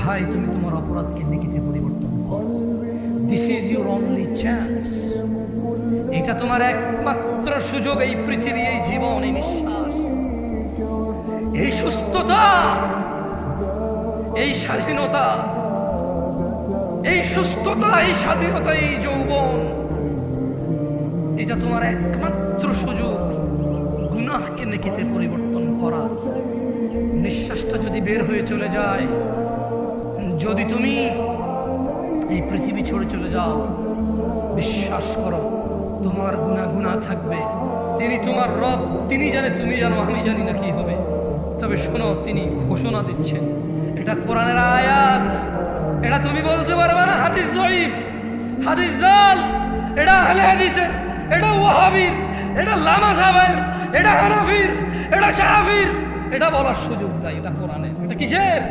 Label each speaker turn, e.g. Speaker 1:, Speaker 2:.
Speaker 1: ভাই তুমি তোমার অপরাধকে নেকিতে পরিবর্তন করো। This is your only chance. এটা তোমার একমাত্র সুযোগ, এই পৃথিবী, এই জীবন, এই নিঃশ্বাস, এই সুস্থতা, এই স্বাধীনতা, এই সুস্থতা, এই স্বাধীনতা, এই যৌবন, এটা তোমার একমাত্র সুযোগ গুনাহকে নেকিতে পরিবর্তন করা। নিঃশ্বাসটা যদি বের হয়ে চলে যায়, যদি তুমি এই পৃথিবী ছেড়ে চলে যাও, বিশ্বাস করো তোমার গুনাহ থাকবে। তিনি তোমার রব, তিনি জানে, তুমি জানো, আমি জানি না কি হবে। তবে শোনো, তিনি ঘোষণা দিচ্ছেন, এটা কোরআনের আয়াত, এটা তুমি বলতে পারবে না হাদিস জয়ীফ, হাদিস জাল, এটা আহলে হাদিসের, এটা ওয়াহাবির, এটা লামাযাবের, এটা হানাফির, এটা শাফির, এটা বলার সুযোগ নাই। এটা কোরআনের। এটা কিসের?